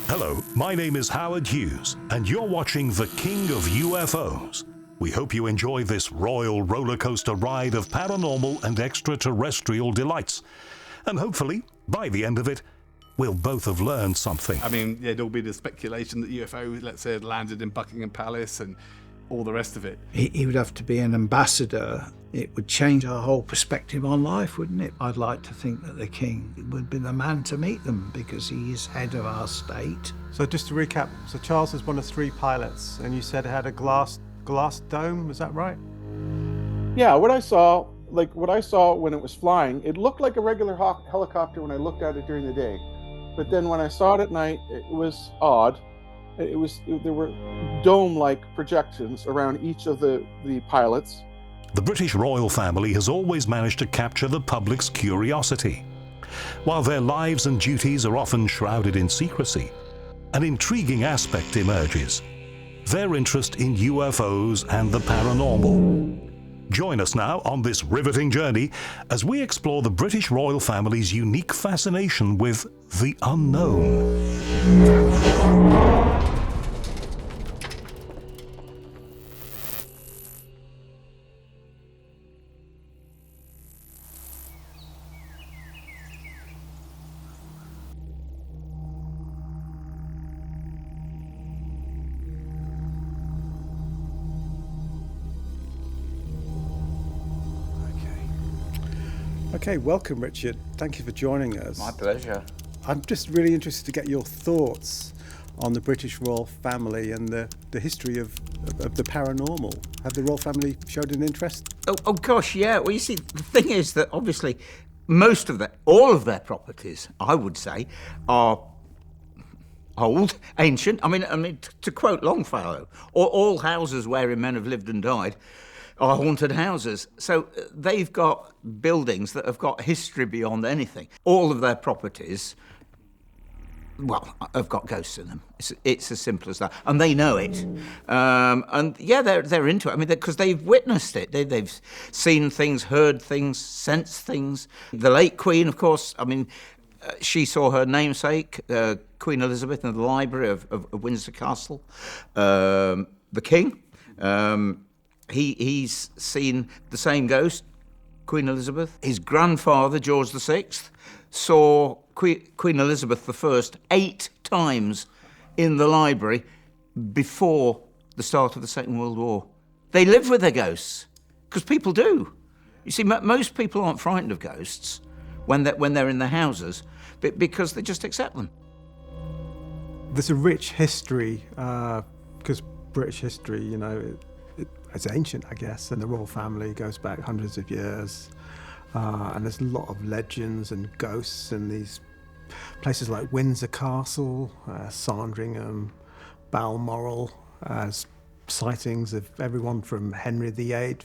Hello, my name is Howard Hughes, and you're watching The King of UFOs. We hope you enjoy this royal roller coaster ride of paranormal and extraterrestrial delights. And hopefully, by the end of it, we'll both have learned something. I mean, there'll be the speculation that UFO, let's say, had landed in Buckingham Palace and all the rest of it. He would have to be an ambassador. It would change our whole perspective on life, wouldn't it? I'd like to think that the king would be the man to meet them because he is head of our state. So just to recap, so Charles was one of 3 pilots, and you said it had a glass dome, is that right? Yeah, what I saw when it was flying, it looked like a regular helicopter when I looked at it during the day. But then when I saw it at night, it was odd. There were dome-like projections around each of the pilots. The British royal family has always managed to capture the public's curiosity. While their lives and duties are often shrouded in secrecy, an intriguing aspect emerges: their interest in UFOs and the paranormal. Join us now on this riveting journey as we explore the British royal family's unique fascination with the unknown. Okay, welcome, Richard. Thank you for joining us. My pleasure. I'm just really interested to get your thoughts on the British royal family and the history of the paranormal. Have the royal family showed an interest? Oh gosh, yeah. Well, you see, the thing is that obviously all of their properties, I would say, are old, ancient. I mean, to quote Longfellow, all houses wherein men have lived and died are haunted houses. So they've got buildings that have got history beyond anything. All of their properties, well, have got ghosts in them. It's as simple as that, and they know it. And yeah, they're into it. I mean, because they've witnessed it. They've seen things, heard things, sensed things. The late Queen, of course. I mean, she saw her namesake, Queen Elizabeth, in the library of Windsor Castle. The King. He's seen the same ghost, Queen Elizabeth. His grandfather, George VI, saw Queen Elizabeth I 8 times in the library before the start of the Second World War. They live with their ghosts, because people do. You see, most people aren't frightened of ghosts when they're in their houses, because they just accept them. There's a rich history, because British history, you know, it's ancient, I guess, and the royal family goes back hundreds of years. And there's a lot of legends and ghosts in these places like Windsor Castle, Sandringham, Balmoral, as sightings of everyone from Henry VIII,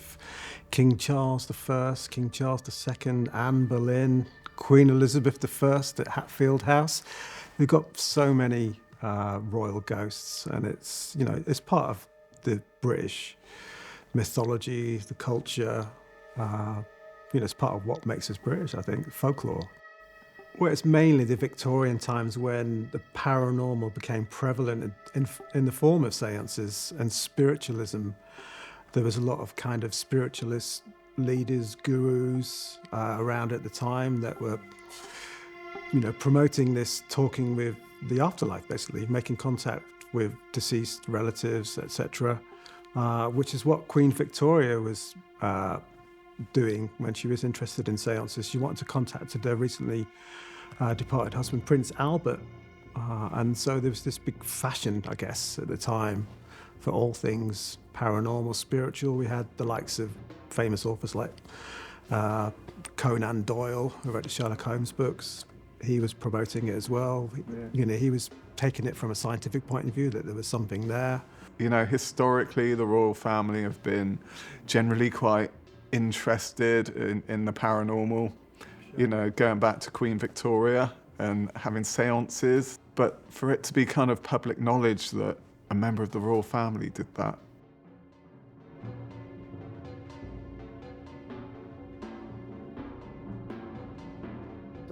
King Charles I, King Charles II, Anne Boleyn, Queen Elizabeth I at Hatfield House. We've got so many royal ghosts, and it's part of the British mythology, the culture. It's part of what makes us British, I think, folklore. Well, it's mainly the Victorian times when the paranormal became prevalent in the form of seances and spiritualism. There was a lot of kind of spiritualist leaders, gurus around at the time that were, promoting this, talking with the afterlife, basically, making contact with deceased relatives, etc., which is what Queen Victoria was doing when she was interested in seances. She wanted to contact her recently departed husband, Prince Albert. And so there was this big fashion, I guess, at the time for all things paranormal, spiritual. We had the likes of famous authors like Conan Doyle, who wrote the Sherlock Holmes books. He was promoting it as well. Yeah. He was taking it from a scientific point of view, that there was something there. Historically, the royal family have been generally quite interested in the paranormal, going back to Queen Victoria and having seances. But for it to be kind of public knowledge that a member of the royal family did that.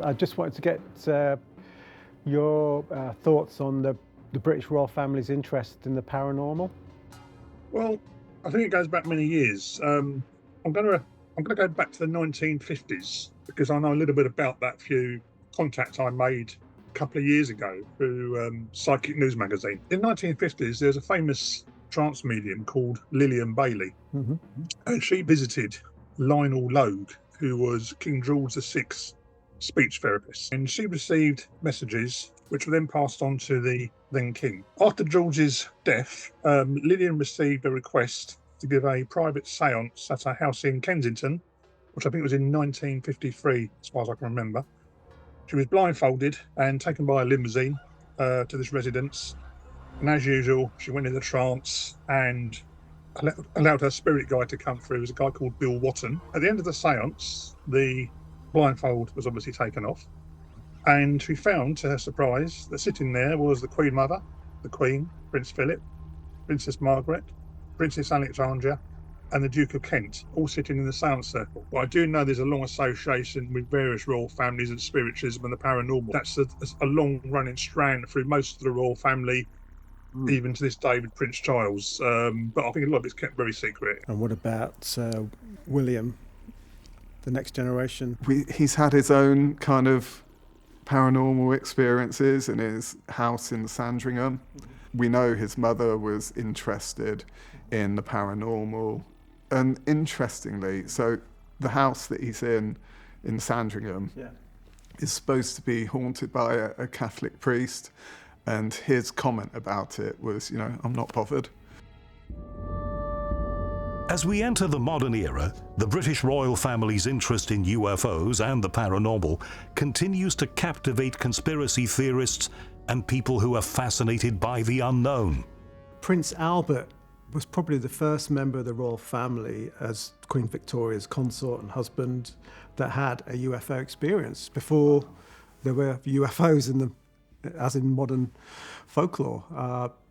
I just wanted to get your thoughts on the British royal family's interest in the paranormal? Well, I think it goes back many years. I'm gonna go back to the 1950s because I know a little bit about that few contacts I made a couple of years ago through Psychic News magazine. In the 1950s, there's a famous trance medium called Lillian Bailey, and she visited Lionel Logue, who was King George VI's speech therapist, and she received messages which were then passed on to the then king. After George's death, Lillian received a request to give a private séance at a house in Kensington, which I think was in 1953, as far as I can remember. She was blindfolded and taken by a limousine to this residence, and as usual, she went into trance and allowed her spirit guide to come through. It was a guy called Bill Watton. At the end of the séance, the blindfold was obviously taken off, and she found, to her surprise, that sitting there was the Queen Mother, the Queen, Prince Philip, Princess Margaret, Princess Alexandria, and the Duke of Kent, all sitting in the séance circle. But I do know there's a long association with various royal families and spiritualism and the paranormal. That's a long-running strand through most of the royal family, even to this day with Prince Charles. But I think a lot of it's kept very secret. And what about William, the next generation? He's had his own kind of paranormal experiences in his house in Sandringham. We know his mother was interested in the paranormal. And interestingly, so the house that he's in Sandringham is supposed to be haunted by a Catholic priest. And his comment about it was, I'm not bothered. As we enter the modern era, the British royal family's interest in UFOs and the paranormal continues to captivate conspiracy theorists and people who are fascinated by the unknown. Prince Albert was probably the first member of the royal family, as Queen Victoria's consort and husband, that had a UFO experience before there were UFOs as in modern folklore.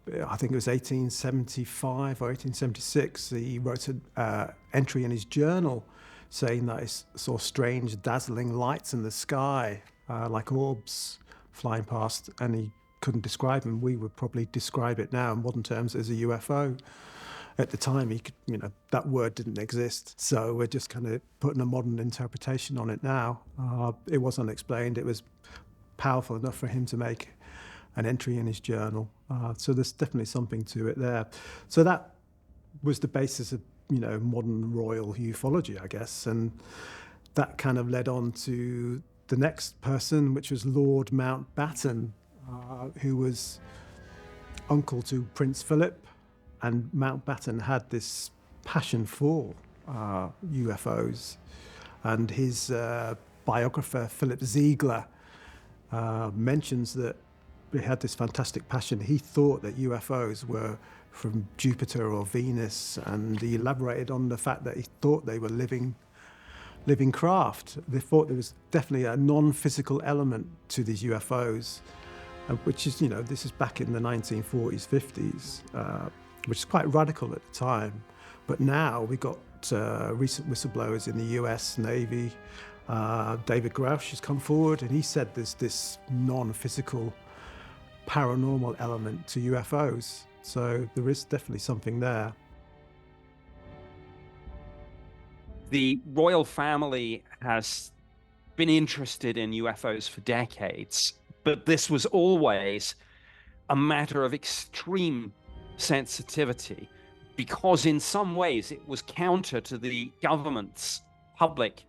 I think it was 1875 or 1876, he wrote an entry in his journal saying that he saw strange dazzling lights in the sky, like orbs flying past, and he couldn't describe them. We would probably describe it now in modern terms as a UFO. At the time, he could, that word didn't exist, so we're just kind of putting a modern interpretation on it now. It was unexplained. It was powerful enough for him to make an entry in his journal. So there's definitely something to it there. So that was the basis of, modern royal ufology, I guess. And that kind of led on to the next person, which was Lord Mountbatten, who was uncle to Prince Philip. And Mountbatten had this passion for UFOs. And his biographer, Philip Ziegler, mentions that he had this fantastic passion. He thought that UFOs were from Jupiter or Venus, and he elaborated on the fact that he thought they were living craft. They thought there was definitely a non-physical element to these UFOs, which is, this is back in the 1940s, 50s, which is quite radical at the time. But now we got recent whistleblowers in the US Navy. David Grouch has come forward, and he said there's this non-physical paranormal element to UFOs. So there is definitely something there. The royal family has been interested in UFOs for decades, but this was always a matter of extreme sensitivity, because in some ways it was counter to the government's public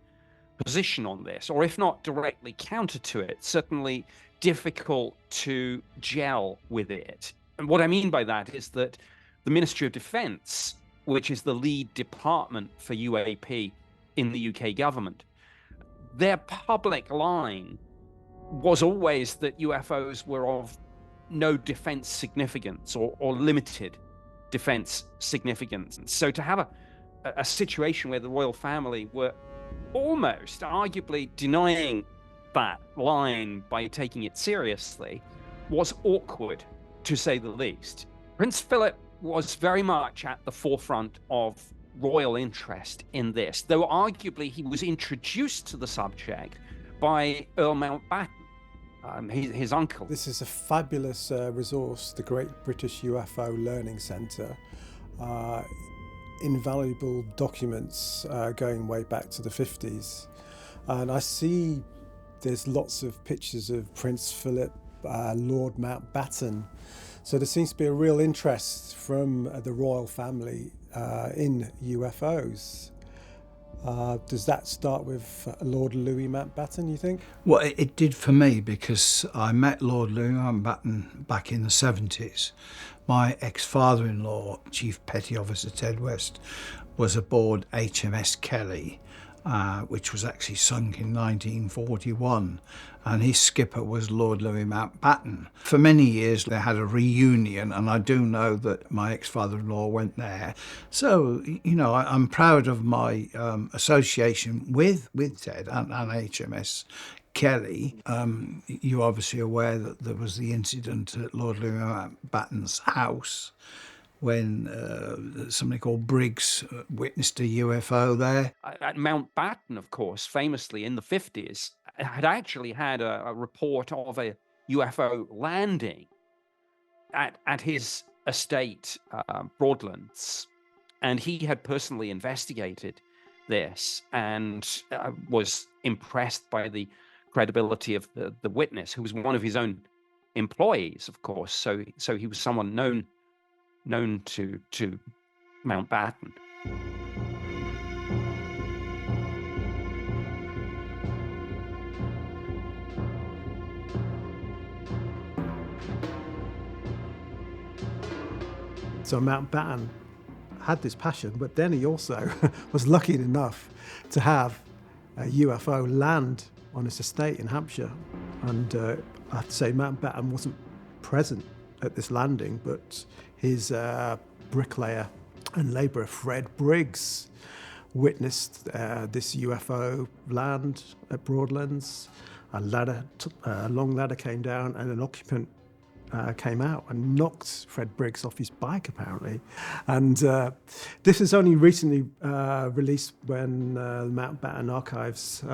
position on this, or if not directly counter to it, certainly difficult to gel with it. And what I mean by that is that the Ministry of Defence, which is the lead department for UAP in the UK government, their public line was always that UFOs were of no defence significance or limited defence significance. So to have a situation where the royal family were almost arguably denying that line by taking it seriously was awkward, to say the least. Prince Philip was very much at the forefront of royal interest in this, though arguably he was introduced to the subject by Earl Mountbatten, his uncle. This is a fabulous resource, the Great British UFO Learning Centre. Invaluable documents going way back to the 50s. And I see there's lots of pictures of Prince Philip, Lord Mountbatten. So there seems to be a real interest from the royal family in UFOs. Does that start with Lord Louis Mountbatten, you think? Well, it did for me, because I met Lord Louis Mountbatten back in the 70s. My ex-father-in-law, Chief Petty Officer Ted West, was aboard HMS Kelly, which was actually sunk in 1941, and his skipper was Lord Louis Mountbatten. For many years they had a reunion, and I do know that my ex-father-in-law went there. So, you know, I'm proud of my association with Ted and HMS Kelly. You're obviously aware that there was the incident at Lord Louis Mountbatten's house when somebody called Briggs witnessed a UFO there. At Mountbatten, of course, famously in the 50s, had actually had a report of a UFO landing at his estate, Broadlands, and he had personally investigated this and was impressed by the credibility of the witness, who was one of his own employees, of course. So he was someone known to Mountbatten. So Mountbatten had this passion, but then he also was lucky enough to have a UFO land on his estate in Hampshire. And I have to say Mountbatten wasn't present at this landing, but his bricklayer and labourer Fred Briggs witnessed this UFO land at Broadlands. A long ladder came down, and an occupant came out and knocked Fred Briggs off his bike, apparently. And this is only recently released when the Mountbatten archives,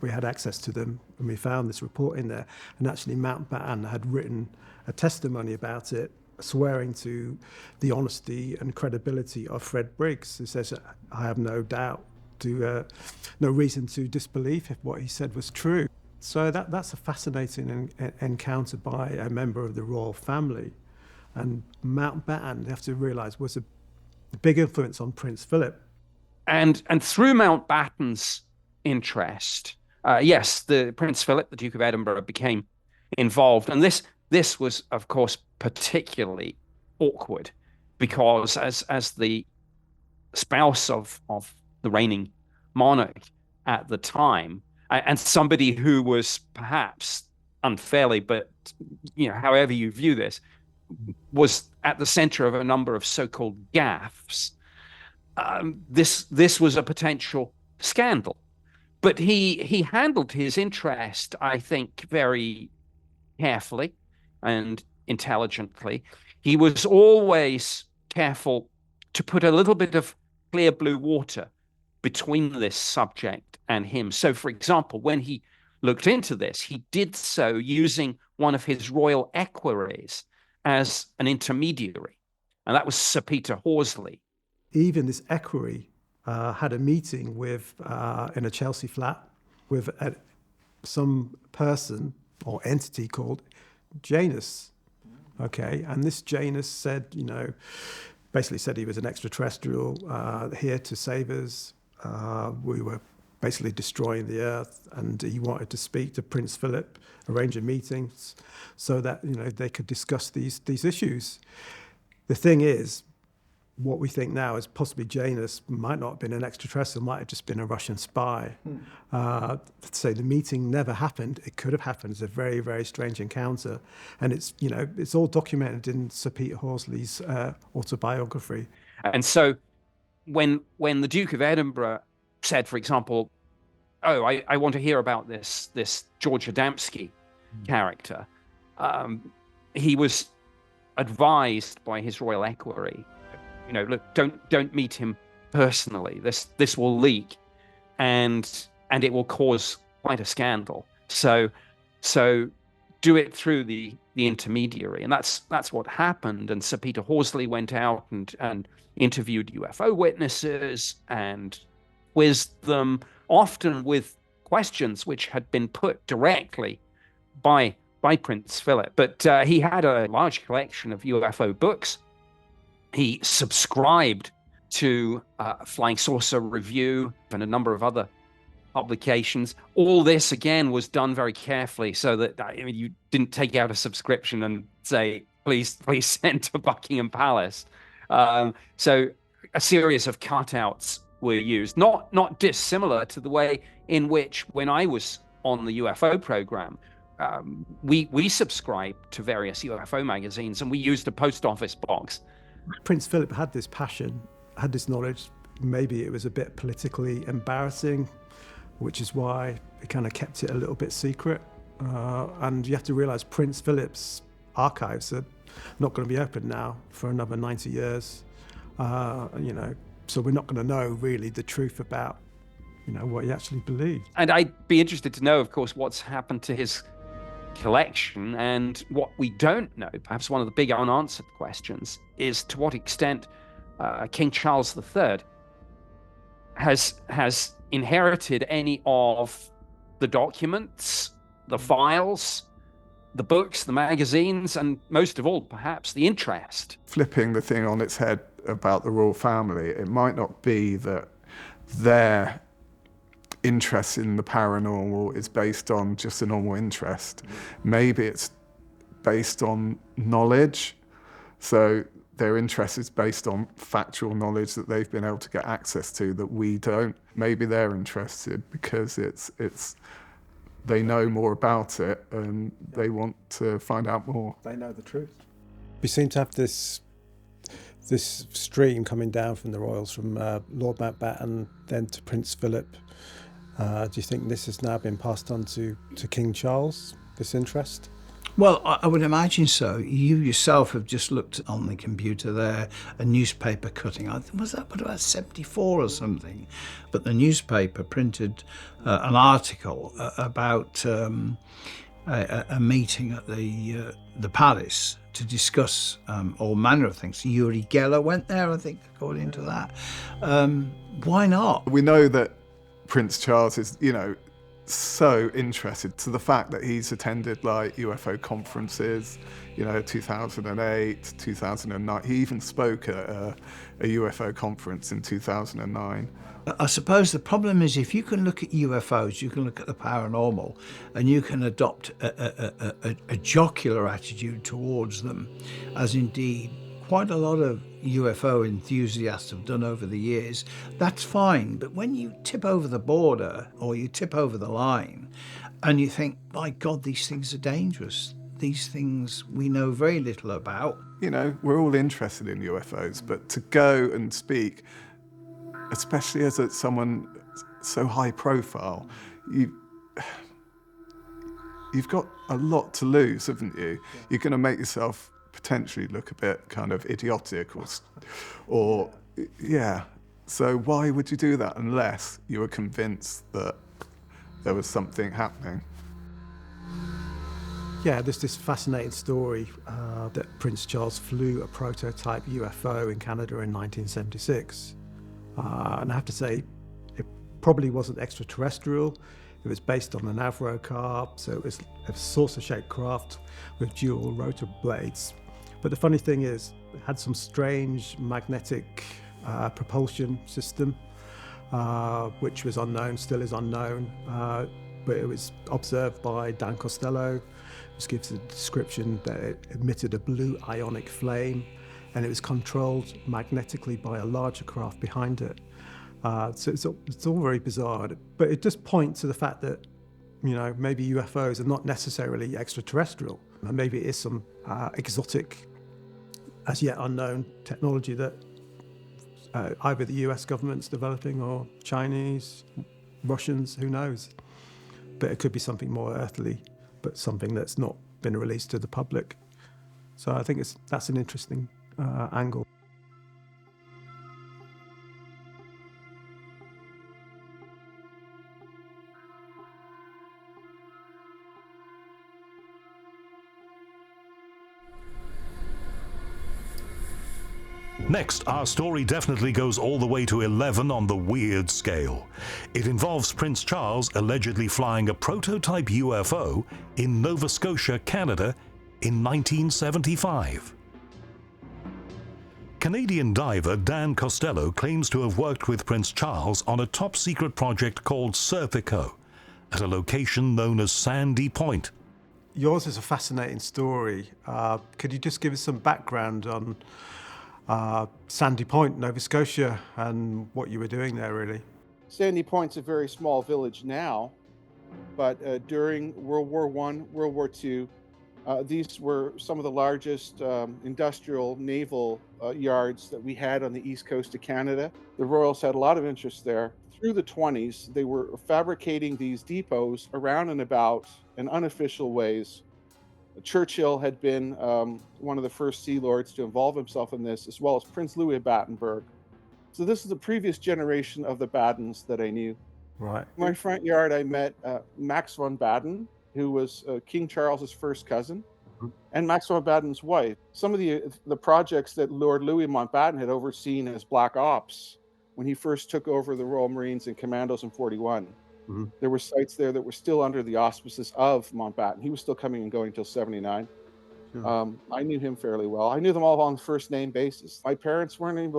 we had access to them, and we found this report in there. And actually Mountbatten had written a testimony about it, swearing to the honesty and credibility of Fred Briggs. He says, I have no doubt, no reason to disbelieve if what he said was true. So that's a fascinating encounter by a member of the royal family. And Mountbatten, you have to realise, was a big influence on Prince Philip. And through Mountbatten's interest, yes, the Prince Philip, the Duke of Edinburgh, became involved. And this was, of course, particularly awkward, because as the spouse of the reigning monarch at the time, and somebody who was perhaps unfairly, but however you view this, was at the center of a number of so-called gaffes. This was a potential scandal, but he handled his interest, I think, very carefully and intelligently. He was always careful to put a little bit of clear blue water between this subject and him. So, for example, when he looked into this, he did so using one of his royal equerries as an intermediary, and that was Sir Peter Horsley. Even this equerry had a meeting with in a Chelsea flat with some person or entity called Janus. Okay, and this Janus said, basically said he was an extraterrestrial here to save us. We were basically destroying the earth, and he wanted to speak to Prince Philip, arrange a meetings so that they could discuss these issues. The thing is, what we think now is possibly Janus might not have been an extraterrestrial, might have just been a Russian spy. So the meeting never happened. It could have happened. It's a very, very strange encounter, and it's all documented in Sir Peter Horsley's autobiography. And so, when the Duke of Edinburgh said, for example, I want to hear about this George Adamski character, he was advised by his royal equerry, look, don't meet him personally. This will leak, and it will cause quite a scandal. So do it through the intermediary, and that's what happened. And Sir Peter Horsley went out and interviewed UFO witnesses and quizzed them, often with questions which had been put directly by Prince Philip. But he had a large collection of UFO books. He subscribed to Flying Saucer Review and a number of other publications. All this, again, was done very carefully so that you didn't take out a subscription and say, please send to Buckingham Palace. So a series of cutouts were used, not dissimilar to the way in which, when I was on the UFO program, we subscribed to various UFO magazines, and we used a post office box. Prince Philip had this passion, had this knowledge. Maybe it was a bit politically embarrassing, which is why he kind of kept it a little bit secret. And you have to realize Prince Philip's archives are not going to be open now for another 90 years. So we're not going to know really the truth about, what he actually believed. And I'd be interested to know, of course, what's happened to his collection. And what we don't know, perhaps one of the big unanswered questions, is to what extent King Charles III has inherited any of the documents, the files, the books, the magazines, and most of all, perhaps, the interest. Flipping the thing on its head about the royal family, it might not be that their interest in the paranormal is based on just a normal interest. Maybe it's based on knowledge. So their interest is based on factual knowledge that they've been able to get access to that we don't. Maybe they're interested because it's they know more about it and they want to find out more. They know the truth. We seem to have this stream coming down from the royals, from Lord Mountbatten, then to Prince Philip. Do you think this has now been passed on to King Charles, this interest? Well, I would imagine so. You yourself have just looked on the computer there, a newspaper cutting. Was that about 74 or something? But the newspaper printed an article about a meeting at the palace to discuss all manner of things. Uri Geller went there, I think, according to that. Why not? We know that Prince Charles is, so interested, to the fact that he's attended like UFO conferences, 2008, 2009. He even spoke at a UFO conference in 2009. I suppose the problem is, if you can look at UFOs, you can look at the paranormal, and you can adopt a jocular attitude towards them, as indeed quite a lot of UFO enthusiasts have done over the years. That's fine, but when you tip over the border or you tip over the line and you think, my God, these things are dangerous, these things we know very little about. We're all interested in UFOs, but to go and speak, especially as someone so high profile, you've got a lot to lose, haven't you? You're going to make yourself potentially look a bit kind of idiotic or yeah. So why would you do that unless you were convinced that there was something happening? Yeah, there's this fascinating story that Prince Charles flew a prototype UFO in Canada in 1976. And I have to say, it probably wasn't extraterrestrial. It was based on an Avro car, so it was a saucer-shaped craft with dual rotor blades. But the funny thing is, it had some strange magnetic propulsion system, which was unknown, still is unknown, but it was observed by Dan Costello, which gives a description that it emitted a blue ionic flame, and it was controlled magnetically by a larger craft behind it. So it's all very bizarre, but it just points to the fact that, maybe UFOs are not necessarily extraterrestrial. And maybe it is some exotic, as yet unknown technology that either the US government's developing or Chinese, Russians, who knows. But it could be something more earthly, but something that's not been released to the public. So I think that's an interesting angle. Next, our story definitely goes all the way to 11 on the weird scale. It involves Prince Charles allegedly flying a prototype UFO in Nova Scotia, Canada in 1975. Canadian diver Dan Costello claims to have worked with Prince Charles on a top-secret project called Serpico at a location known as Sandy Point. Yours is a fascinating story. Could you just give us some background on Sandy Point, Nova Scotia, and what you were doing there, really? Sandy Point's a very small village now, but during World War I, World War II, these were some of the largest industrial naval yards that we had on the east coast of Canada. The Royals had a lot of interest there. Through the 20s, they were fabricating these depots around and about in unofficial ways. Churchill had been one of the first Sea Lords to involve himself in this, as well as Prince Louis of Battenberg. So this is the previous generation of the Battens that I knew. Right. In my front yard, I met Max von Batten, who was King Charles's first cousin, and Max von Batten's wife. Some of the projects that Lord Louis Mountbatten had overseen as Black Ops when he first took over the Royal Marines and Commandos in 41. There were sites there that were still under the auspices of Mountbatten. He was still coming and going until 79. I knew him fairly well. I knew them all on first name basis. My parents weren't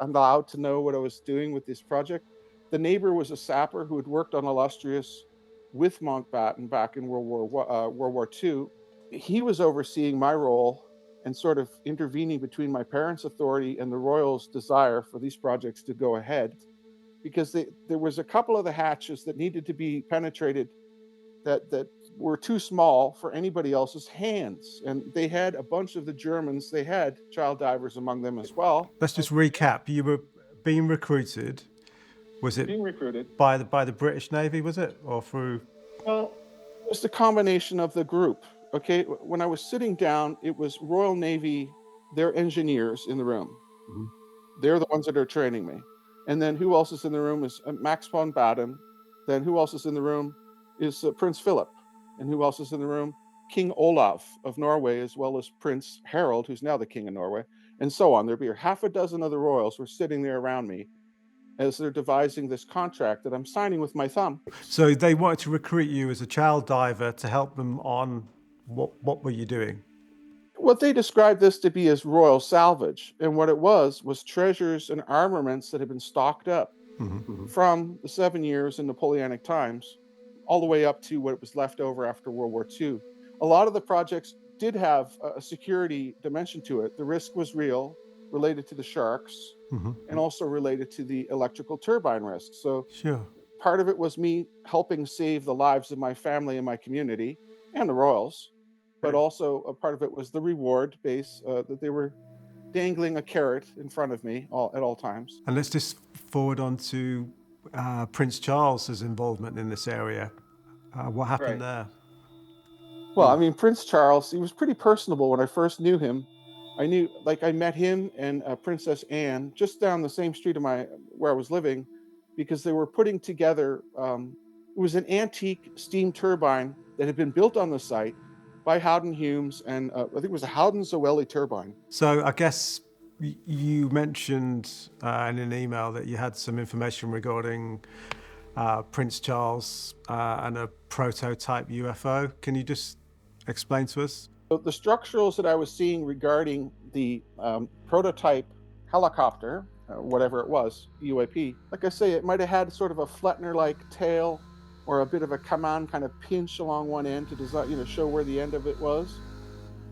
allowed to know what I was doing with this project. The neighbor was a sapper who had worked on Illustrious with Mountbatten back in World War II. He was overseeing my role and sort of intervening between my parents' authority and the Royals' desire for these projects to go ahead, because there was a couple of the hatches that needed to be penetrated that were too small for anybody else's hands. And they had a bunch of the Germans, they had child divers among them as well. Let's just recap. You were being recruited. Was it Being recruited by the British Navy, was it? Or through? Well, it was the combination of the group. Okay, when I was sitting down, it was Royal Navy, their engineers in the room. They're the ones that are training me. And then who else is in the room is Max von Batten. Then who else is in the room is Prince Philip. And who else is in the room? King Olaf of Norway, as well as Prince Harold, who's now the King of Norway, and so on. There'd be half a dozen other royals were sitting there around me as they're devising this contract that I'm signing with my thumb. So they wanted to recruit you as a child diver to help them on what were you doing? What they described this to be as royal salvage. And what it was treasures and armaments that had been stocked up from the 7 years in Napoleonic times, all the way up to what was left over after World War II. A lot of the projects did have a security dimension to it. The risk was real, related to the sharks, and also related to the electrical turbine risk. So part of it was me helping save the lives of my family and my community and the royals, but also a part of it was the reward base, that they were dangling a carrot in front of me at all times. And let's just forward on to Prince Charles's involvement in this area. What happened there? Well, I mean, Prince Charles, he was pretty personable when I first knew him. I met him and Princess Anne just down the same street of where I was living, because they were putting together, it was an antique steam turbine that had been built on the site by Howden Humes, and I think it was a Howden Zoelli turbine. So I guess you mentioned in an email that you had some information regarding Prince Charles and a prototype UFO. Can you just explain to us? So the structurals that I was seeing regarding the prototype helicopter, whatever it was, UAP, like I say, it might have had sort of a Flettner-like tail or a bit of a command kind of pinch along one end to design, show where the end of it was.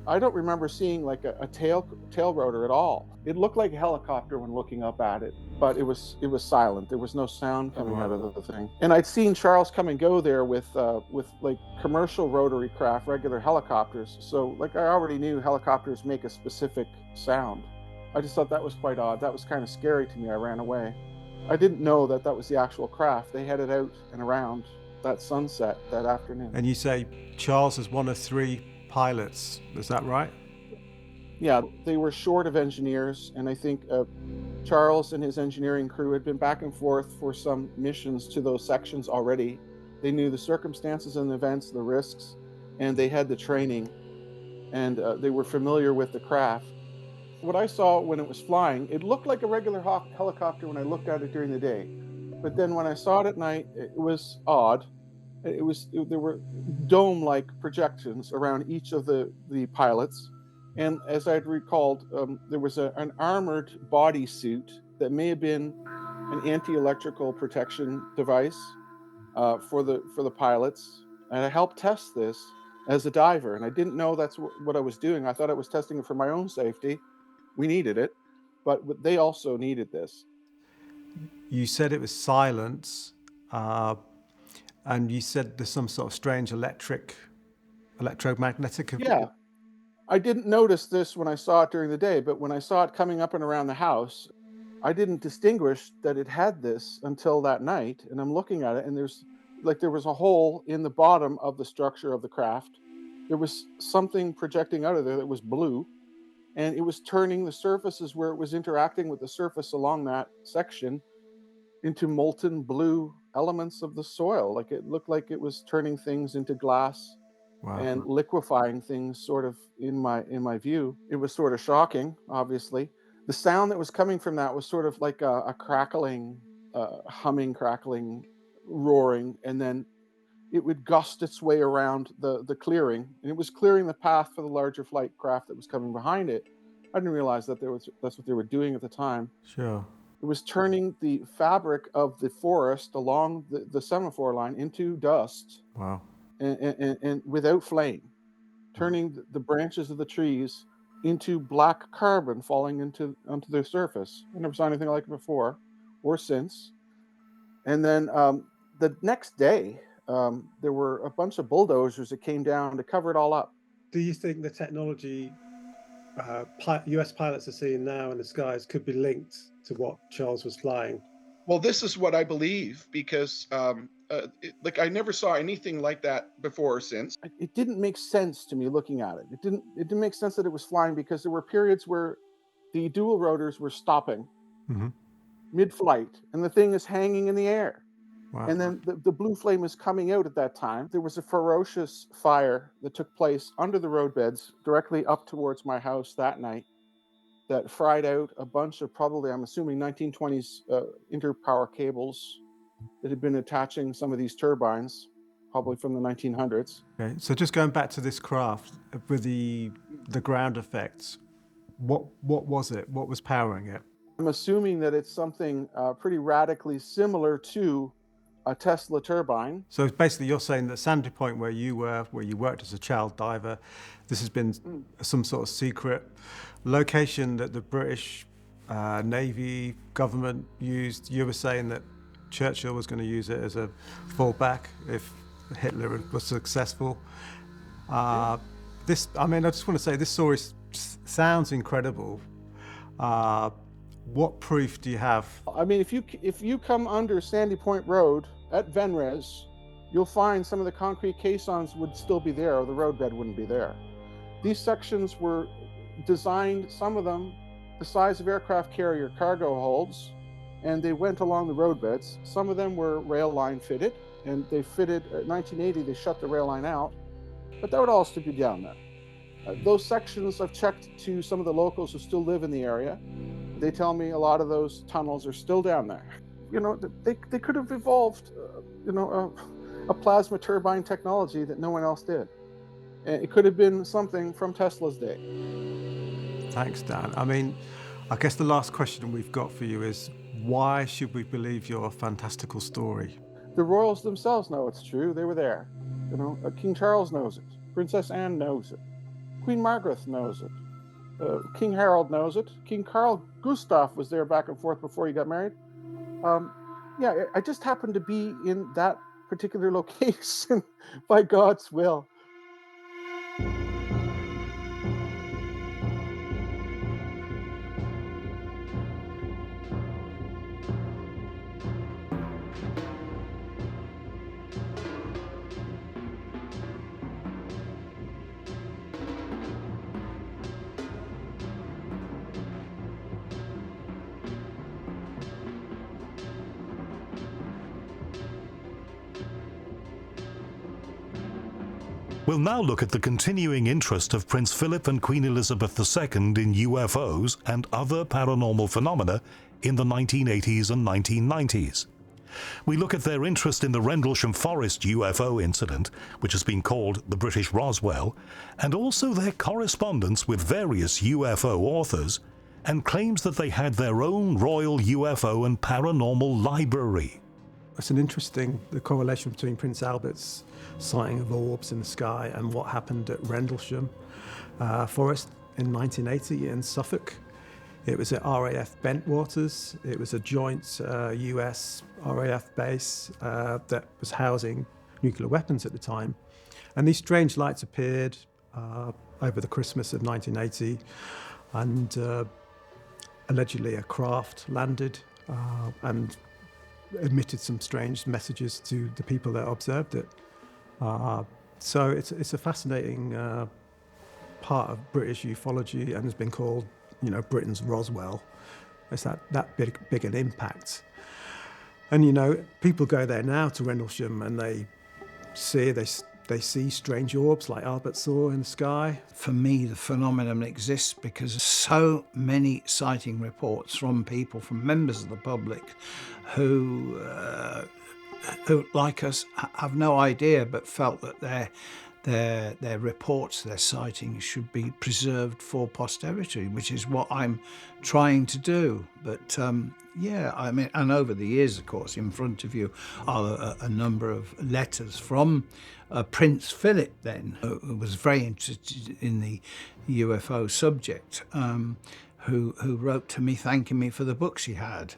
I don't remember seeing like a tail rotor at all. It looked like a helicopter when looking up at it, but it was silent. There was no sound coming out of the thing. And I'd seen Charles come and go there with like commercial rotary craft, regular helicopters. So like I already knew helicopters make a specific sound. I just thought that was quite odd. That was kind of scary to me. I ran away. I didn't know that was the actual craft. They had it out and around that sunset that afternoon. And you say Charles is one of 3 pilots, is that right? Yeah, they were short of engineers, and I think Charles and his engineering crew had been back and forth for some missions to those sections already. They knew the circumstances and the events, the risks, and they had the training, and they were familiar with the craft. What I saw when it was flying, it looked like a regular helicopter when I looked at it during the day. But then when I saw it at night, it was odd. There were dome-like projections around each of the pilots. And as I'd recalled, there was an armored bodysuit that may have been an anti-electrical protection device for the pilots. And I helped test this as a diver, and I didn't know that's what I was doing. I thought I was testing it for my own safety. We needed it, but they also needed this. You said it was silence, and you said there's some sort of strange electromagnetic. Yeah. I didn't notice this when I saw it during the day, but when I saw it coming up and around the house, I didn't distinguish that it had this until that night. And I'm looking at it, and there was a hole in the bottom of the structure of the craft. There was something projecting out of there that was blue, and it was turning the surfaces where it was interacting with the surface along that section into molten blue elements of the soil. Like it looked like it was turning things into glass. Wow. And liquefying things sort of in my view. It was sort of shocking, obviously. The sound that was coming from that was sort of like a crackling, humming, crackling, roaring, and then it would gust its way around the clearing, and it was clearing the path for the larger flight craft that was coming behind it. I didn't realize that that's what they were doing at the time. Sure. It was turning the fabric of the forest along the semaphore line into dust. Wow. And without flame, turning the branches of the trees into black carbon falling onto their surface. I never saw anything like it before or since. And then the next day, there were a bunch of bulldozers that came down to cover it all up. Do you think the technology US pilots are seeing now in the skies could be linked to what Charles was flying? Well, this is what I believe, because I never saw anything like that before or since. It didn't make sense to me looking at it. It didn't make sense that it was flying, because there were periods where the dual rotors were stopping mid-flight, and the thing is hanging in the air. Wow. And then the blue flame is coming out at that time. There was a ferocious fire that took place under the roadbeds directly up towards my house that night that fried out a bunch of, probably, I'm assuming, 1920s interpower cables that had been attaching some of these turbines, probably from the 1900s. Okay, so just going back to this craft with the ground effects, what was it? What was powering it? I'm assuming that it's something pretty radically similar to a Tesla turbine. So basically you're saying that Sandy Point, where you worked as a child diver, this has been some sort of secret location that the British Navy government used. You were saying that Churchill was going to use it as a fallback if Hitler was successful. I just want to say this story sounds incredible. What proof do you have? I mean, if you come under Sandy Point Road at Venres, you'll find some of the concrete caissons would still be there, or the roadbed wouldn't be there. These sections were designed, some of them, the size of aircraft carrier cargo holds, and they went along the roadbeds. Some of them were rail line fitted, and they fitted, in 1980, they shut the rail line out, but that would all still be down there. Those sections, I've checked to some of the locals who still live in the area. They tell me a lot of those tunnels are still down there. You know, they could have evolved, a plasma turbine technology that no one else did. And it could have been something from Tesla's day. Thanks, Dan. I mean, I guess the last question we've got for you is, why should we believe your fantastical story? The royals themselves know it's true. They were there. You know, King Charles knows it. Princess Anne knows it. Queen Margaret knows it. King Harold knows it. King Carl Gustaf was there back and forth before he got married. I just happened to be in that particular location by God's will. We'll now look at the continuing interest of Prince Philip and Queen Elizabeth II in UFOs and other paranormal phenomena in the 1980s and 1990s. We look at their interest in the Rendlesham Forest UFO incident, which has been called the British Roswell, and also their correspondence with various UFO authors, and claims that they had their own royal UFO and paranormal library. It's an interesting the correlation between Prince Albert's sighting of orbs in the sky and what happened at Rendlesham Forest in 1980 in Suffolk. It was at RAF Bentwaters. It was a joint US RAF base that was housing nuclear weapons at the time. And these strange lights appeared over the Christmas of 1980, and allegedly a craft landed and emitted some strange messages to the people that observed it. So it's a fascinating part of British ufology, and has been called, Britain's Roswell. It's that big an impact. And people go there now to Rendlesham, and they see strange orbs like Albert saw in the sky. For me, the phenomenon exists because so many sighting reports from people, from members of the public, who like us, have no idea, but felt that their reports, their sightings, should be preserved for posterity, which is what I'm trying to do. But and over the years, of course, in front of you are a number of letters from Prince Philip, then, who was very interested in the UFO subject, who wrote to me thanking me for the books he had.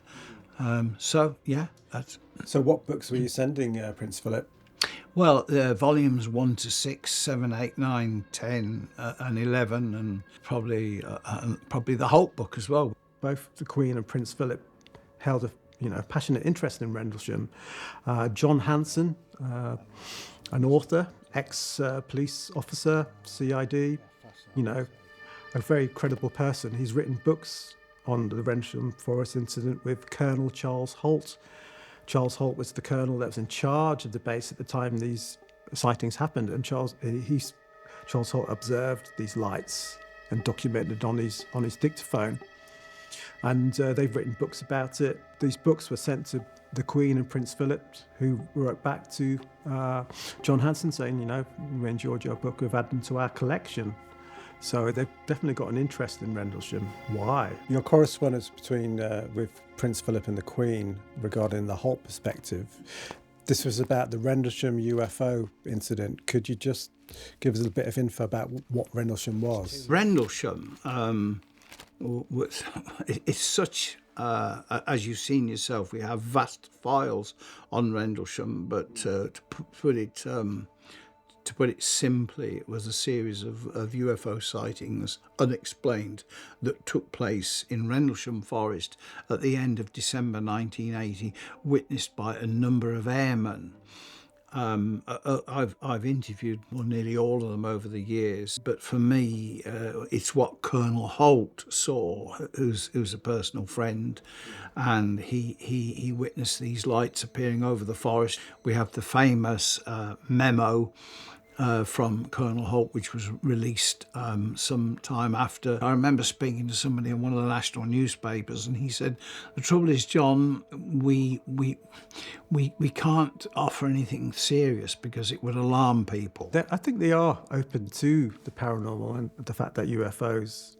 That's... So what books were you sending Prince Philip? Well, volumes 1 to 6, 7, 8, 9, 10, and 11, and probably the Holt book as well. Both the Queen and Prince Philip held a passionate interest in Rendlesham. John Hanson, an author, ex-police officer, CID, a very credible person. He's written books on the Rendlesham Forest incident with Colonel Charles Holt. Charles Holt was the colonel that was in charge of the base at the time these sightings happened, and Charles Holt observed these lights and documented on his dictaphone. And they've written books about it. These books were sent to the Queen and Prince Philip, who wrote back to John Hanson saying, we enjoyed your book, we've added them to our collection. So they've definitely got an interest in Rendlesham. Why? Your correspondence between with Prince Philip and the Queen regarding the Holt perspective, this was about the Rendlesham UFO incident. Could you just give us a bit of info about what Rendlesham was? Rendlesham, it's such, as you've seen yourself, we have vast files on Rendlesham, but to put it simply, it was a series of UFO sightings, unexplained, that took place in Rendlesham Forest at the end of December 1980, witnessed by a number of airmen. I've interviewed nearly all of them over the years, but for me, it's what Colonel Holt saw, who's a personal friend, and he witnessed these lights appearing over the forest. We have the famous memo from Colonel Holt, which was released some time after. I remember speaking to somebody in one of the national newspapers, and he said, "The trouble is, John, we can't offer anything serious because it would alarm people." I think they are open to the paranormal and the fact that UFOs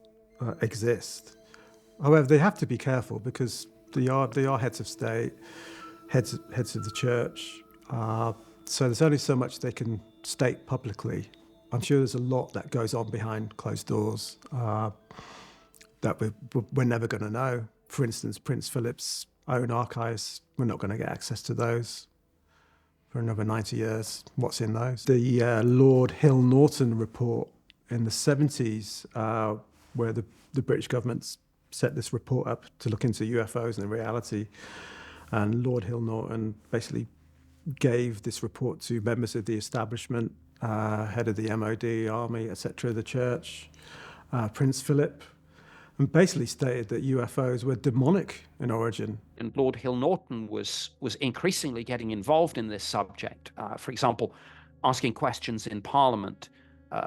exist. However, they have to be careful because they are heads of state, heads of the church. So there's only so much they can state publicly. I'm sure there's a lot that goes on behind closed doors that we're never going to know. For instance, Prince Philip's own archives, we're not going to get access to those for another 90 years. What's in those? The Lord Hill Norton report in the 70s, where the British government set this report up to look into UFOs and reality, and Lord Hill Norton basically gave this report to members of the establishment, head of the MOD, army, etc., the church, Prince Philip, and basically stated that UFOs were demonic in origin. And Lord Hill Norton was increasingly getting involved in this subject. For example, asking questions in Parliament,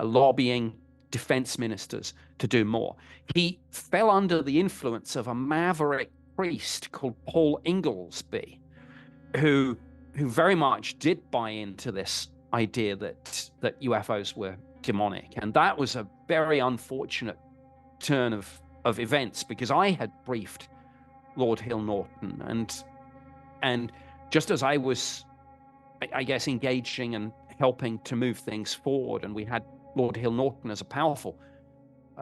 lobbying defense ministers to do more. He fell under the influence of a maverick priest called Paul Inglesby, who very much did buy into this idea that UFOs were demonic. And that was a very unfortunate turn of events, because I had briefed Lord Hill Norton, and just as I was, I guess, engaging and helping to move things forward, and we had Lord Hill Norton as a powerful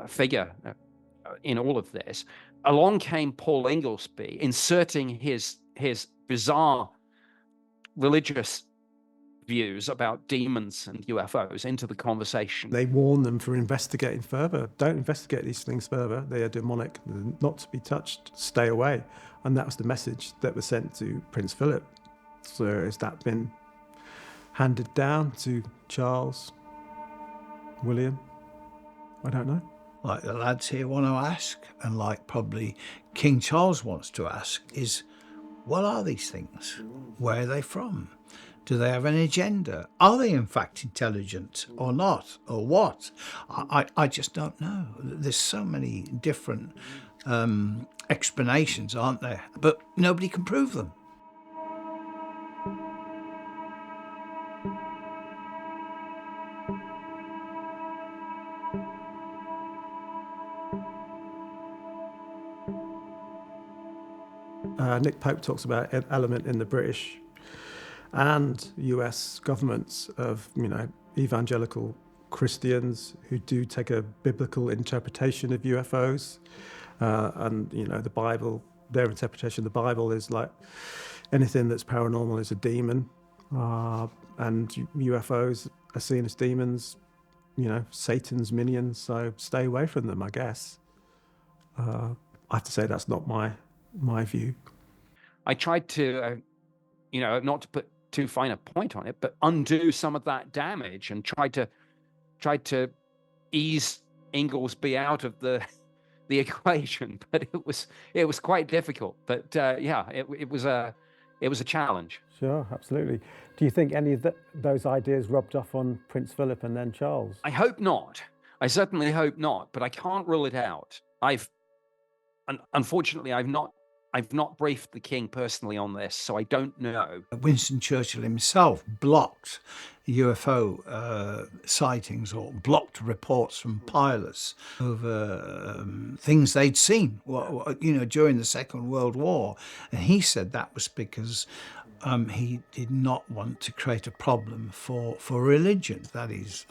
figure in all of this, along came Paul Inglesby, inserting his bizarre religious views about demons and UFOs into the conversation. They warn them for investigating further. Don't investigate these things further. They are demonic, not to be touched. Stay away. And that was the message that was sent to Prince Philip. So has that been handed down to Charles, William? I don't know. Like the lads here want to ask, and like probably King Charles wants to ask, is what are these things? Where are they from? Do they have an agenda? Are they in fact intelligent or not? Or what? I just don't know. There's so many different explanations, aren't there? But nobody can prove them. Nick Pope talks about an element in the British and US governments of, evangelical Christians who do take a biblical interpretation of UFOs. And, the Bible, their interpretation of the Bible is like anything that's paranormal is a demon. And UFOs are seen as demons, Satan's minions. So stay away from them, I guess. I have to say that's not my view. I tried to, not to put too fine a point on it, but undo some of that damage, and tried to ease Inglesby out of the equation. But it was quite difficult. But it was a challenge. Sure, absolutely. Do you think any of those ideas rubbed off on Prince Philip and then Charles? I hope not. I certainly hope not. But I can't rule it out. Unfortunately, I've not briefed the King personally on this, so I don't know. Winston Churchill himself blocked UFO sightings, or blocked reports from pilots over things they'd seen, during the Second World War. And he said that was because he did not want to create a problem for religion. That is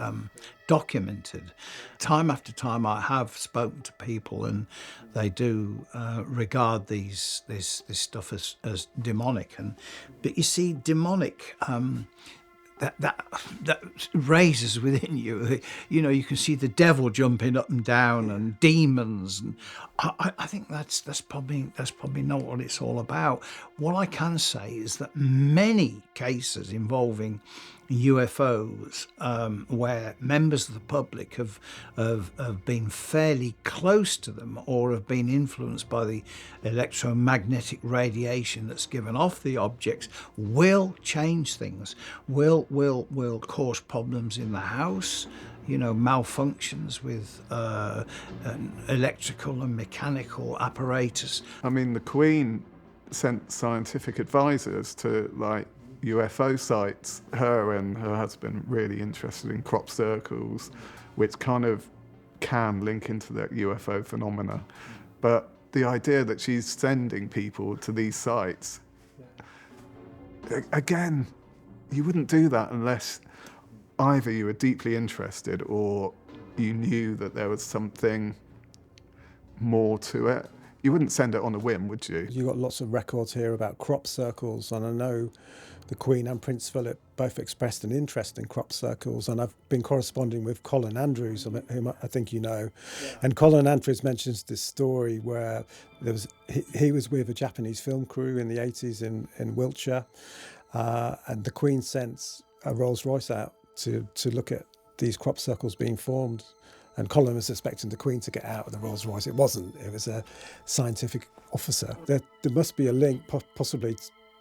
documented. Time after time I have spoken to people, and they do regard this stuff as demonic. But you see, demonic, that raises within you. You can see the devil jumping up and down, and demons, and I think that's probably not what it's all about. What I can say is that many cases involving UFOs, where members of the public have been fairly close to them, or have been influenced by the electromagnetic radiation that's given off the objects, will change things, will cause problems in the house, malfunctions with electrical and mechanical apparatus. I mean, the Queen sent scientific advisors to UFO sites. Her and her husband really interested in crop circles, which kind of can link into the UFO phenomena. But the idea that she's sending people to these sites, again, you wouldn't do that unless either you were deeply interested or you knew that there was something more to it. You wouldn't send it on a whim, would you? You've got lots of records here about crop circles, and I know the Queen and Prince Philip both expressed an interest in crop circles, and I've been corresponding with Colin Andrews, whom I think you know. Yeah. And Colin Andrews mentions this story where he was with a Japanese film crew in the 80s in Wiltshire, and the Queen sent a Rolls Royce out to look at these crop circles being formed. And Colin was expecting the Queen to get out of the Rolls Royce. It wasn't. It was a scientific officer. There must be a link, possibly,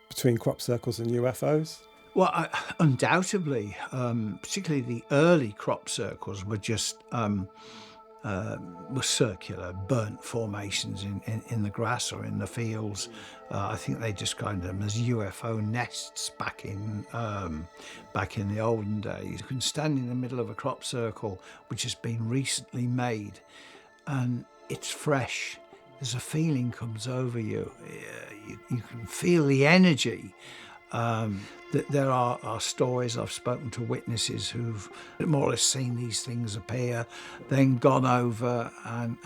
between crop circles and UFOs. Well, undoubtedly, particularly the early crop circles were just were circular, burnt formations in the grass or in the fields. I think they described them as UFO nests back in the olden days. You can stand in the middle of a crop circle which has been recently made, and it's fresh. There's a feeling comes over you. You can feel the energy. There are stories, I've spoken to witnesses who've more or less seen these things appear, then gone over and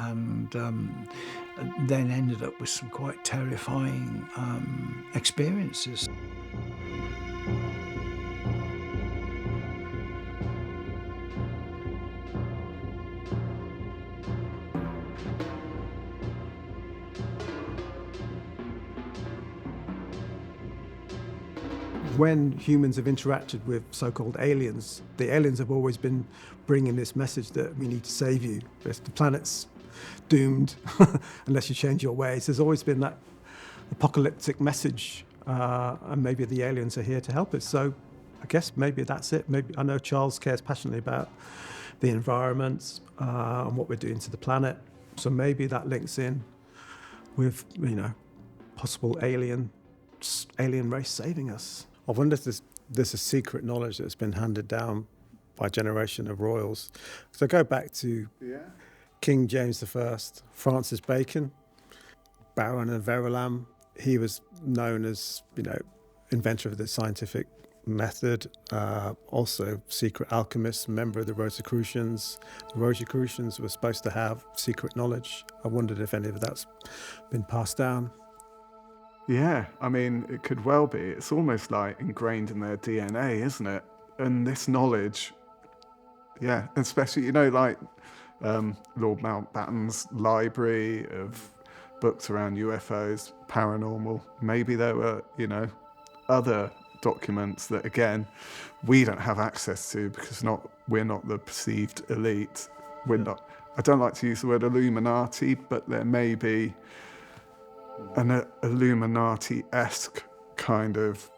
then ended up with some quite terrifying experiences. When humans have interacted with so-called aliens, the aliens have always been bringing this message that we need to save you. The planet's doomed unless you change your ways. There's always been that apocalyptic message, and maybe the aliens are here to help us. So I guess maybe that's it. Maybe I know Charles cares passionately about the environment and what we're doing to the planet. So maybe that links in with, possible alien race saving us. I wonder if there's a secret knowledge that's been handed down by a generation of royals. So go back to King James I, Francis Bacon, Baron of Verulam. He was known as, inventor of the scientific method, also secret alchemist, member of the Rosicrucians. The Rosicrucians were supposed to have secret knowledge. I wondered if any of that's been passed down. Yeah, I mean, it could well be. It's almost like ingrained in their DNA, isn't it? And this knowledge, especially, Lord Mountbatten's library of books around UFOs, paranormal. Maybe there were, other documents that, again, we don't have access to because we're not the perceived elite. We're not. I don't like to use the word Illuminati, but there may be an Illuminati-esque kind of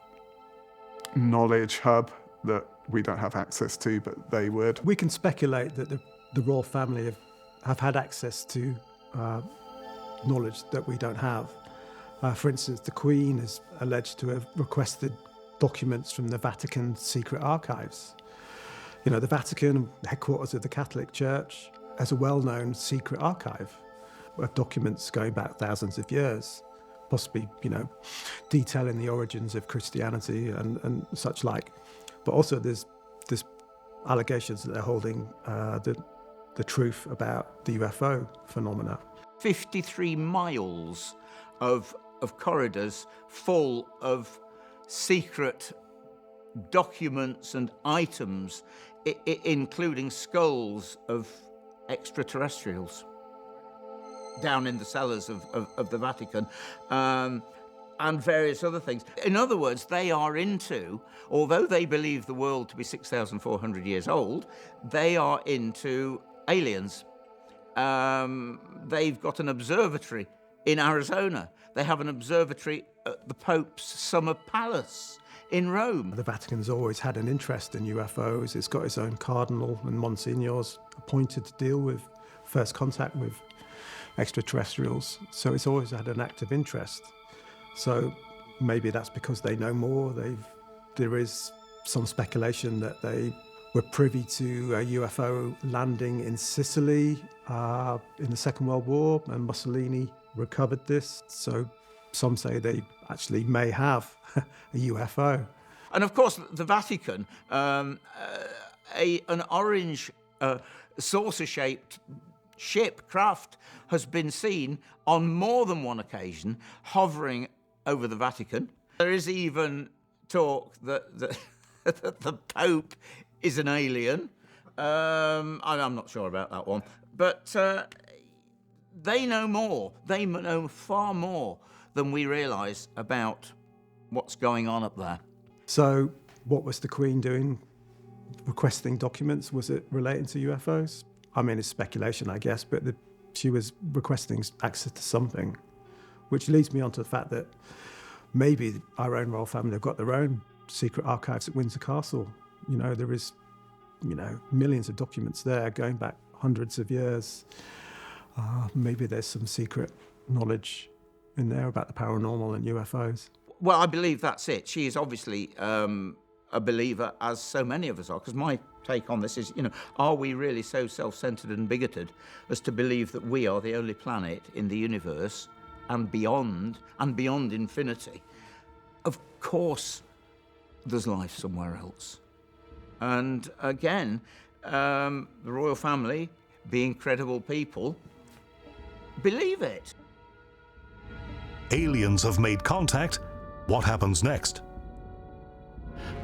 knowledge hub that we don't have access to, but they would. We can speculate that the royal family have had access to knowledge that we don't have. For instance, the Queen is alleged to have requested documents from the Vatican secret archives. The Vatican, headquarters of the Catholic Church, has a well-known secret archive of documents going back thousands of years, possibly, detailing the origins of Christianity and such like. But also there's allegations that they're holding the truth about the UFO phenomena. 53 miles of corridors full of secret documents and items, including skulls of extraterrestrials down in the cellars of the Vatican, and various other things. In other words, they are into, although they believe the world to be 6,400 years old, they are into aliens. They've got an observatory in Arizona. They have an observatory at the Pope's summer palace in Rome. The Vatican's always had an interest in UFOs. It's got its own cardinal and monsignors appointed to deal with first contact with extraterrestrials. So it's always had an active interest. So maybe that's because they know more. There is some speculation that they were privy to a UFO landing in Sicily in the Second World War, and Mussolini recovered this. So some say they actually may have a UFO. And of course, the Vatican, an orange saucer-shaped craft has been seen on more than one occasion hovering over the Vatican. There is even talk that the Pope is an alien. I'm not sure about that one. But they know more. They know far more than we realise about what's going on up there. So what was the Queen doing? Requesting documents? Was it relating to UFOs? I mean, it's speculation, I guess, but she was requesting access to something, which leads me on to the fact that maybe our own royal family have got their own secret archives at Windsor Castle. There is, millions of documents there going back hundreds of years. Maybe there's some secret knowledge in there about the paranormal and UFOs. Well, I believe that's it. She is obviously a believer, as so many of us are, because my take on this is, are we really so self-centered and bigoted as to believe that we are the only planet in the universe and beyond infinity? Of course there's life somewhere else. And again, the royal family, being credible people, believe it. Aliens have made contact. What happens next?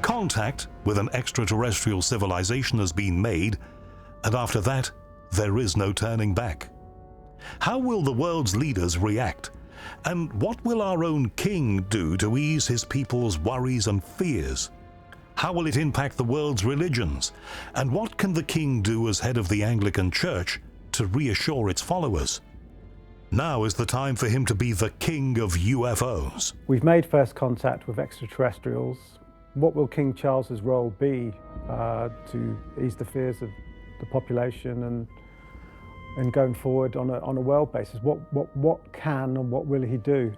Contact with an extraterrestrial civilization has been made, and after that, there is no turning back. How will the world's leaders react? And what will our own king do to ease his people's worries and fears? How will it impact the world's religions? And what can the king do as head of the Anglican Church to reassure its followers? Now is the time for him to be the king of UFOs. We've made first contact with extraterrestrials. What will King Charles's role be to ease the fears of the population and going forward on a world basis? What can and what will he do?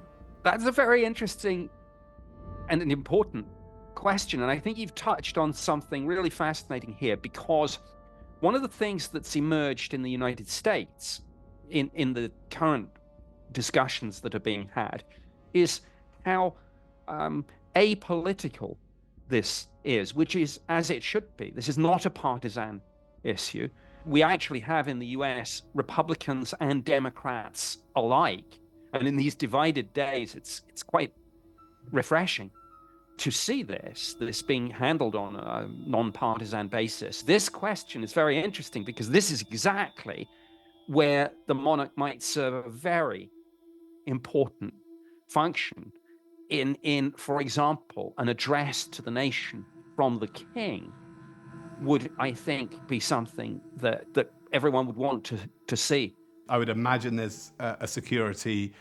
That's a very interesting and an important question, and I think you've touched on something really fascinating here, because one of the things that's emerged in the United States in the current discussions that are being had is how apolitical this is, which is as it should be. This is not a partisan issue. We actually have in the US Republicans and Democrats alike, and in these divided days, it's quite refreshing to see this being handled on a non-partisan basis. This question is very interesting because this is exactly where the monarch might serve a very important function in, for example, an address to the nation from the king would, I think, be something that everyone would want to see. I would imagine there's a security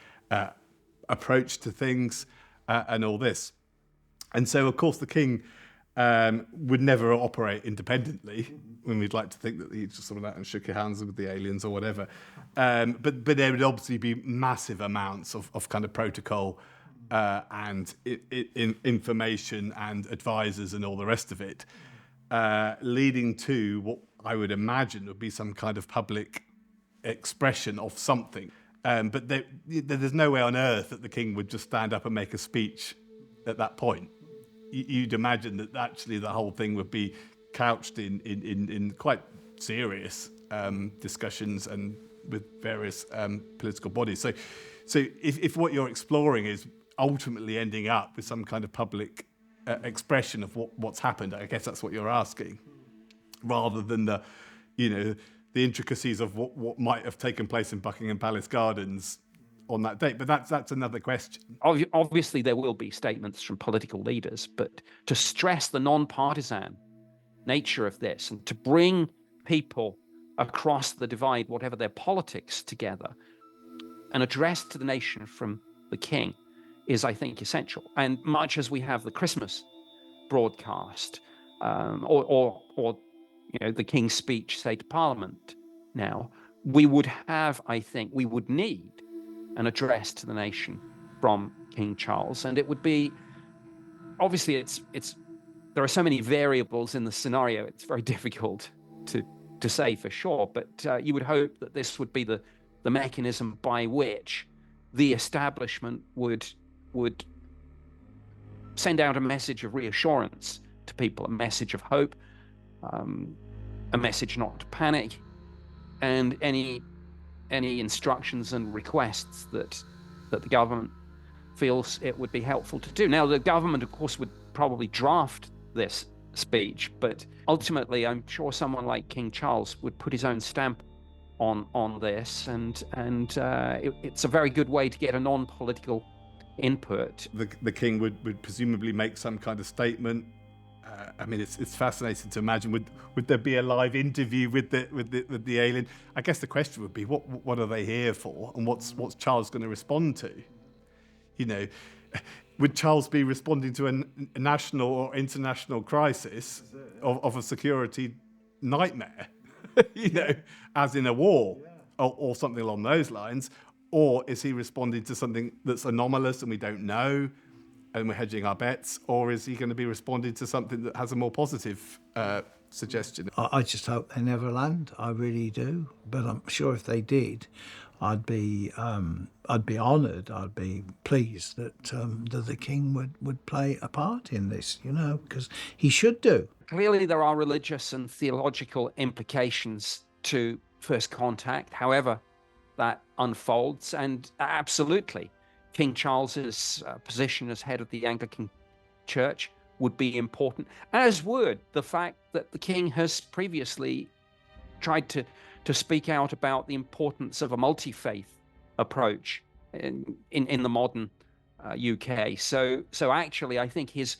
approach to things and all this. And so, of course, the king would never operate independently, when we'd like to think that he just sort of went and shook hands with the aliens or whatever. But there would obviously be massive amounts of kind of protocol and information and advisors and all the rest of it, leading to what I would imagine would be some kind of public expression of something. But there's no way on earth that the king would just stand up and make a speech at that point. You'd imagine that actually the whole thing would be couched in quite serious discussions and with various political bodies. So if what you're exploring is ultimately ending up with some kind of public expression of what's happened, I guess that's what you're asking, rather than the intricacies of what might have taken place in Buckingham Palace Gardens on that date. But that's another question. Obviously, there will be statements from political leaders, but to stress the non-partisan nature of this and to bring people across the divide, whatever their politics, together, an address to the nation from the king is, I think, essential. And much as we have the Christmas broadcast or the King's speech, say, to Parliament now, we would need an address to the nation from King Charles. And it would be, obviously, there are so many variables in the scenario, it's very difficult to say for sure, but you would hope that this would be the mechanism by which the establishment would send out a message of reassurance to people, a message of hope, a message not to panic, and any instructions and requests that the government feels it would be helpful to do. Now, the government, of course, would probably draft this speech, but ultimately, I'm sure someone like King Charles would put his own stamp on this, and it's a very good way to get a non-political input. The king would presumably make some kind of statement. I mean, it's fascinating to imagine. Would there be a live interview with the alien? I guess the question would be, what are they here for, and what's Charles going to respond to? would Charles be responding to a national or international crisis of a security nightmare, as in a war or something along those lines? Or is he responding to something that's anomalous and we don't know and we're hedging our bets? Or is he going to be responding to something that has a more positive suggestion? I just hope they never land. I really do. But I'm sure if they did, I'd be honoured. I'd be pleased that the king would play a part in this, because he should do. Clearly, there are religious and theological implications to first contact, however that unfolds. And absolutely, King Charles's position as head of the Anglican Church would be important, as would the fact that the king has previously tried to speak out about the importance of a multi-faith approach in the modern UK. So actually, I think his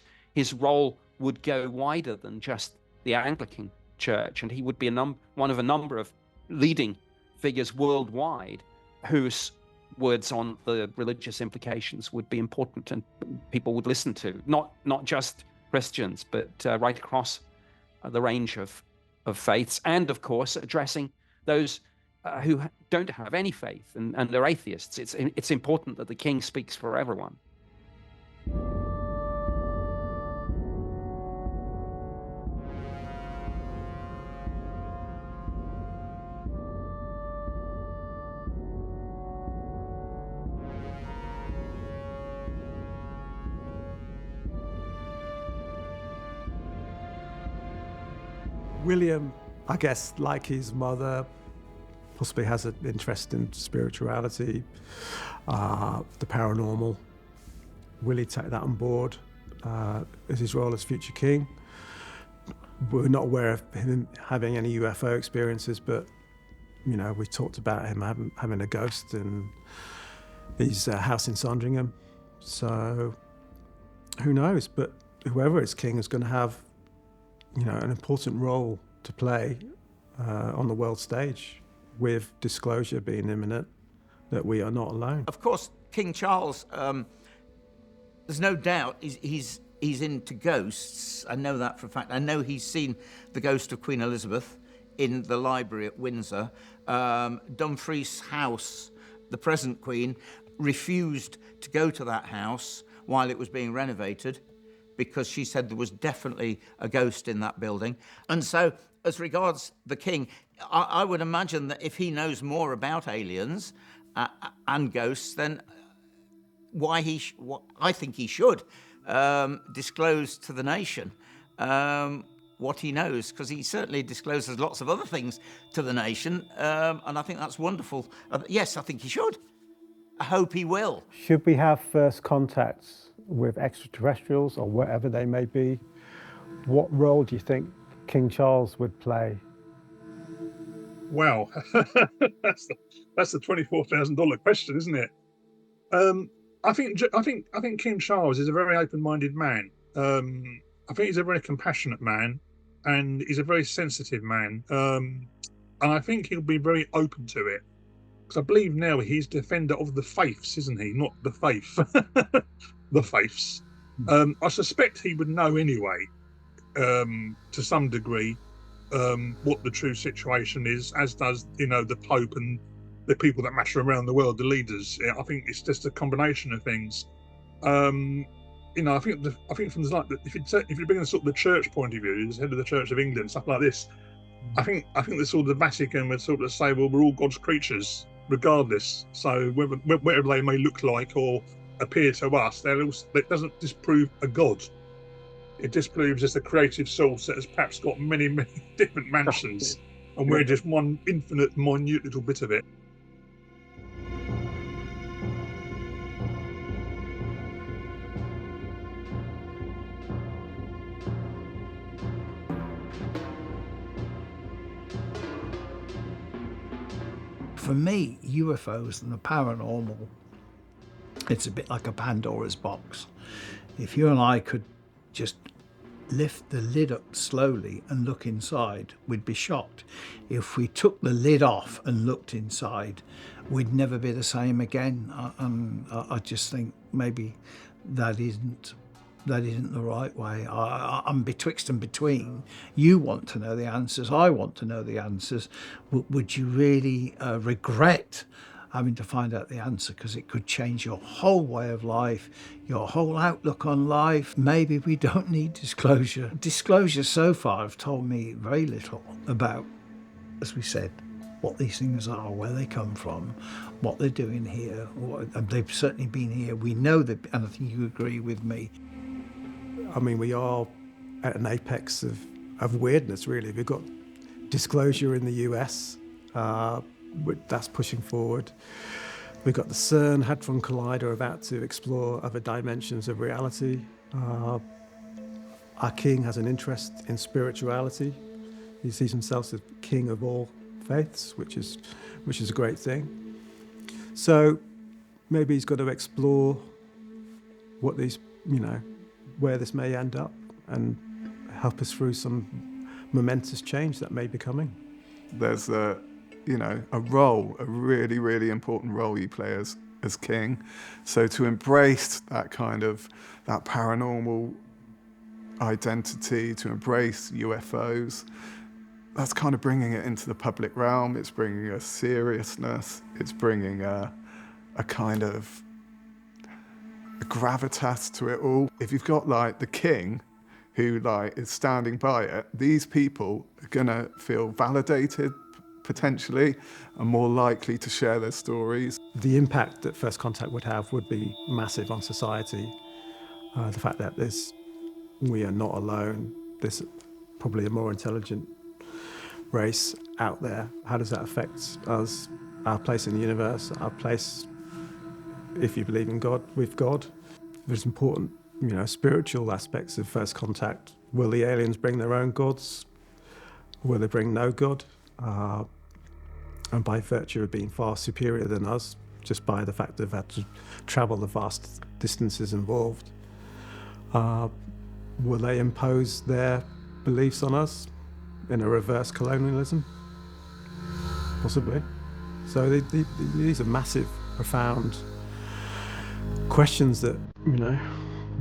role would go wider than just the Anglican Church, and he would be one of a number of leading figures worldwide whose words on the religious implications would be important and people would listen to, not just Christians, but right across the range of faiths, and of course addressing those who don't have any faith and are atheists. It's important that the king speaks for everyone. William, I guess, like his mother, possibly has an interest in spirituality, the paranormal. Will he take that on board as his role as future king? We're not aware of him having any UFO experiences, but we talked about him having a ghost in his house in Sandringham. So who knows? But whoever is king is going to have an important role to play on the world stage, with disclosure being imminent that we are not alone. Of course, King Charles, there's no doubt he's into ghosts. I know that for a fact. I know he's seen the ghost of Queen Elizabeth in the library at Windsor. Dumfries' house, the present Queen, refused to go to that house while it was being renovated, because she said there was definitely a ghost in that building. And so, as regards the king, I would imagine that if he knows more about aliens and ghosts, then I think he should disclose to the nation what he knows, because he certainly discloses lots of other things to the nation, and I think that's wonderful. Yes, I think he should. I hope he will. Should we have first contacts with extraterrestrials or whatever they may be? What role do you think King Charles would play? Wow, that's the $24,000 question, isn't it? I think King Charles is a very open-minded man. I think he's a very compassionate man, and he's a very sensitive man. And I think he'll be very open to it, because I believe now he's defender of the faiths, isn't he? Not the faith. The faiths. I suspect he would know anyway, to some degree, what the true situation is, as does the Pope and the people that matter around the world, the leaders. I think it's just a combination of things. I think from if you bring the sort of the church point of view, as head of the Church of England, stuff like this, I think the sort of the Vatican would sort of say, well, we're all God's creatures, regardless. So whatever they may look like or appear to us, that doesn't disprove a God. It disproves just a creative source that has perhaps got many, many different mansions, and we're just one infinite, minute little bit of it. For me, UFOs and the paranormal, it's a bit like a Pandora's box. If you and I could just lift the lid up slowly and look inside, we'd be shocked. If we took the lid off and looked inside, we'd never be the same again. I just think maybe that isn't the right way. I'm betwixt and between. You want to know the answers, I want to know the answers. Would you really regret having to find out the answer, because it could change your whole way of life, your whole outlook on life? Maybe we don't need disclosure. Disclosure so far have told me very little about, as we said, what these things are, where they come from, what they're doing here. And they've certainly been here. We know that, and I think you agree with me. I mean, we are at an apex of weirdness, really. We've got disclosure in the US, that's pushing forward. We've got the CERN Hadron Collider about to explore other dimensions of reality. Our king has an interest in spirituality. He sees himself as king of all faiths, which is a great thing. So maybe he's got to explore what these, where this may end up, and help us through some momentous change that may be coming. There's a role, a really, really important role you play as king. So to embrace that paranormal identity, to embrace UFOs, that's kind of bringing it into the public realm. It's bringing a seriousness. It's bringing a kind of a gravitas to it all. If you've got the king who is standing by it, these people are gonna feel validated, potentially, and more likely to share their stories. The impact that First Contact would have would be massive on society. The fact that we are not alone, there's probably a more intelligent race out there. How does that affect us, our place in the universe, our place, if you believe in God, with God? There's important, spiritual aspects of First Contact. Will the aliens bring their own gods? Will they bring no God? And by virtue of being far superior than us, just by the fact they've had to travel the vast distances involved, will they impose their beliefs on us in a reverse colonialism? Possibly. So these are massive, profound questions that,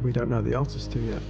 we don't know the answers to yet.